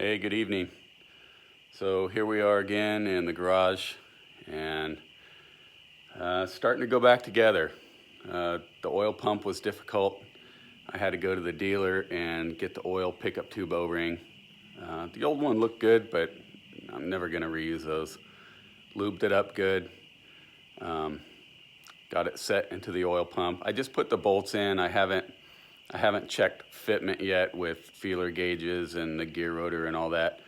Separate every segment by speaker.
Speaker 1: Hey, good evening. So here we are again in the garage, and starting to go back together. The oil pump was difficult. I had to go to the dealer and get the oil pickup tube O-ring. The old one looked good, but I'm never gonna reuse those. Lubed it up good. Got it set into the oil pump. I just put the bolts in. I haven't checked fitment yet with feeler gauges and the gear rotor and all that.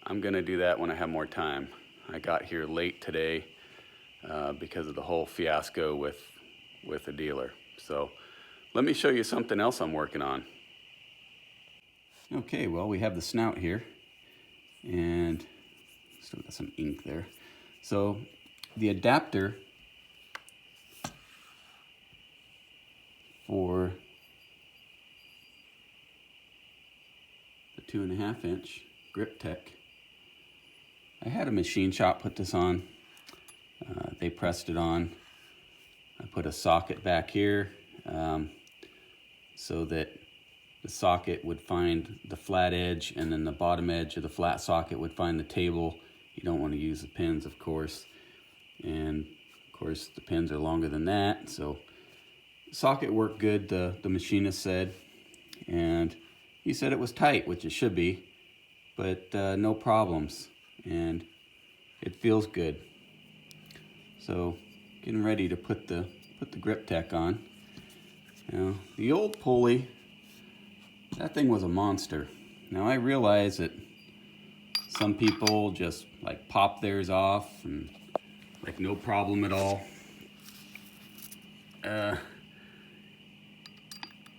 Speaker 1: I'm gonna do that when I have more time. I got here late today because of the whole fiasco with the dealer. So let me show you something else I'm working on. Okay, well, we have the snout here, and still got some ink there. So the adapter for the 2.5 inch Griptec, I had a machine shop put this on. They pressed it on. I put a socket back here so that the socket would find the flat edge, and then the bottom edge of the flat socket would find the table. You don't want to use the pins, of course. And of course the pins are longer than that. So the socket worked good, the machinist said. And he said it was tight, which it should be, but no problems. And it feels good. So getting ready to put the Griptec on. Now the old pulley, that thing was a monster. Now I realize that some people just like pop theirs off and like no problem at all.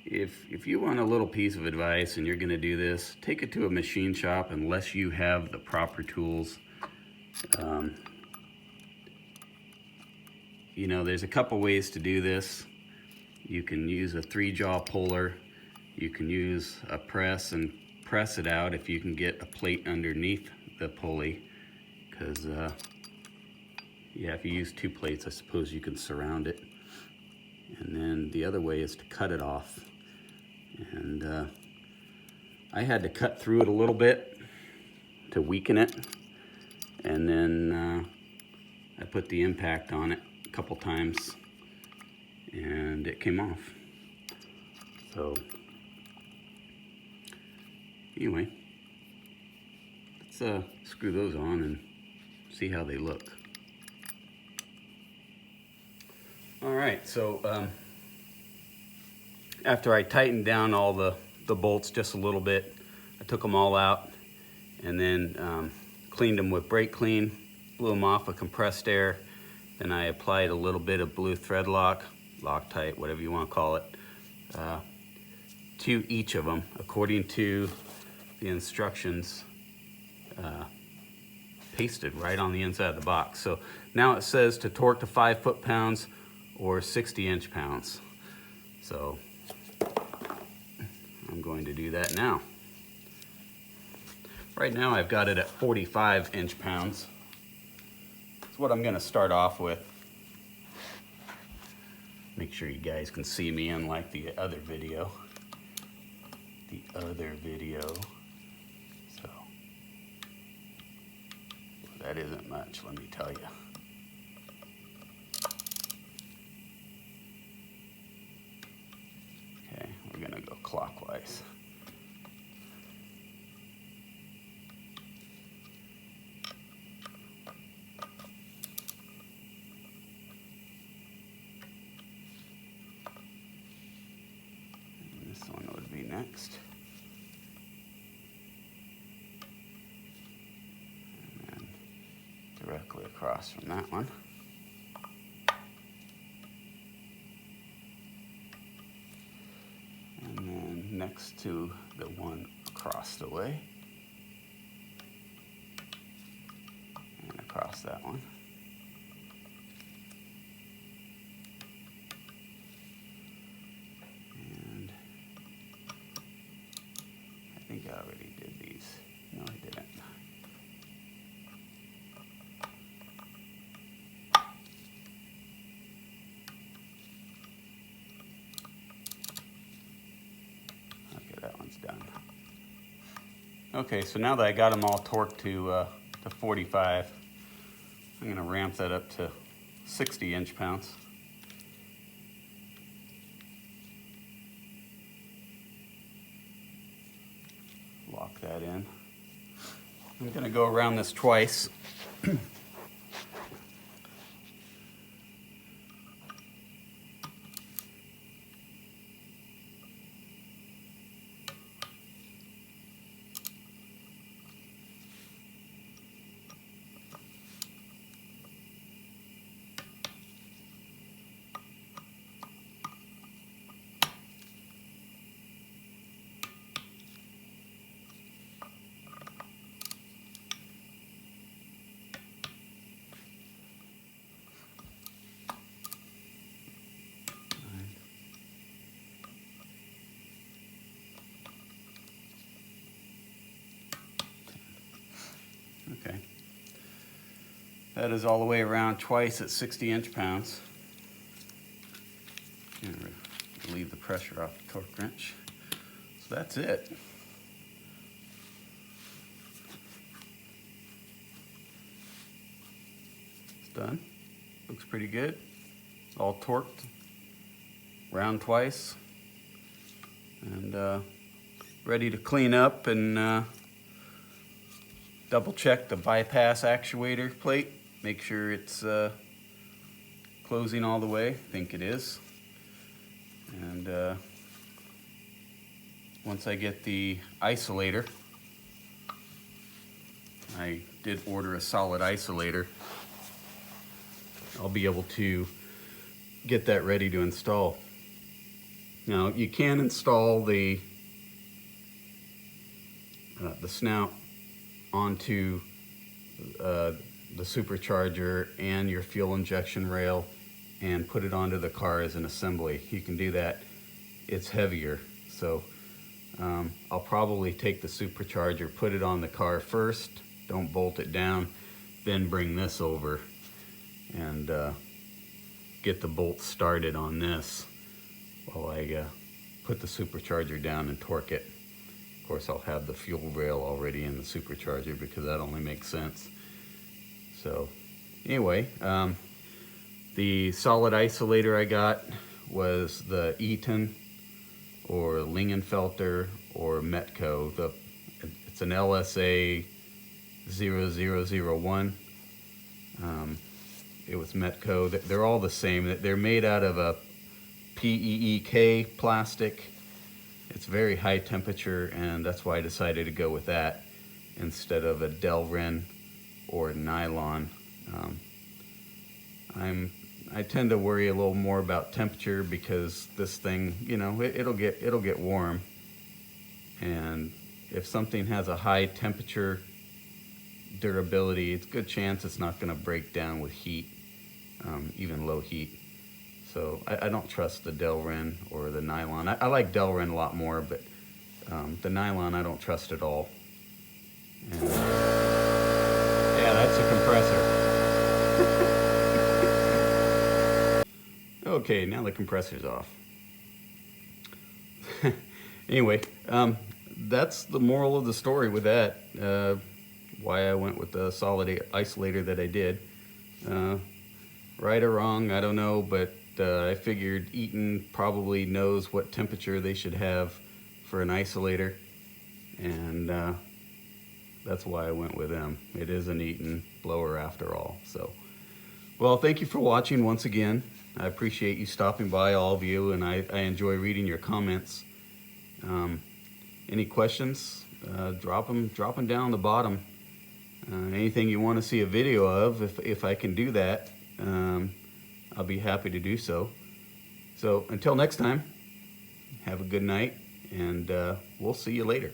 Speaker 1: If you want a little piece of advice and you're gonna do this, take it to a machine shop unless you have the proper tools. You know, there's a couple ways to do this. You can use a 3-jaw puller. You can use a press and press it out if you can get a plate underneath the pulley. Because, yeah, if you use 2 plates, I suppose you can surround it. And then the other way is to cut it off. And I had to cut through it a little bit to weaken it. And then I put the impact on it a couple times and it came off. So anyway, let's screw those on and see how they look. All right, so after I tightened down all the bolts just a little bit, I took them all out and then cleaned them with brake clean, blew them off with compressed air. Then I applied a little bit of blue thread lock, Loctite, whatever you want to call it, to each of them according to the instructions pasted right on the inside of the box. So now it says to torque to 5 foot-pounds or 60 inch-pounds. So I'm going to do that now. Right now I've got it at 45 inch-pounds. That's what I'm going to start off with. Make sure you guys can see me unlike the other video. So that isn't much, let me tell you. Okay, we're gonna go clockwise. And this one would be next. Directly across from that one. And then next to the one across the way. And across that one. And I think I already did these. No, I didn't. Done. Okay, so now that I got them all torqued to 45, I'm going to ramp that up to 60 inch-pounds. Lock that in. I'm going to go around this twice. Okay, that is all the way around twice at 60 inch-pounds. Relieve the pressure off the torque wrench. So that's it. It's done. Looks pretty good. All torqued, round twice, and ready to clean up and double check the bypass actuator plate. Make sure it's closing all the way. I think it is. And once I get the isolator, I did order a solid isolator, I'll be able to get that ready to install. Now you can install the snout onto the supercharger and your fuel injection rail and put it onto the car as an assembly. You can do that. It's heavier, so I'll probably take the supercharger, put it on the car first, don't bolt it down, then bring this over and get the bolt started on this while I put the supercharger down and torque it. Of course, I'll have the fuel rail already in the supercharger because that only makes sense. So anyway, the solid isolator I got was the Eaton or Lingenfelter or Metco. It's an LSA 0001. It was Metco. They're all the same. They're made out of a PEEK plastic. It's very high temperature, and that's why I decided to go with that instead of a Delrin or nylon. I tend to worry a little more about temperature because this thing, you know, it'll get warm, and if something has a high temperature durability, it's a good chance it's not going to break down with heat, even low heat. So I don't trust the Delrin or the nylon. I like Delrin a lot more, but the nylon I don't trust at all. And, yeah, that's a compressor. Okay, now the compressor's off. Anyway, that's the moral of the story with that. Why I went with the solid isolator that I did. Right or wrong, I don't know, but I figured Eaton probably knows what temperature they should have for an isolator, and that's why I went with them. It is an Eaton blower after all. So, well, thank you for watching once again. I appreciate you stopping by, all of you, and I enjoy reading your comments. Any questions, drop them down the bottom. Anything you want to see a video of, if I can do that, I'll be happy to do so. So until next time, have a good night, and we'll see you later.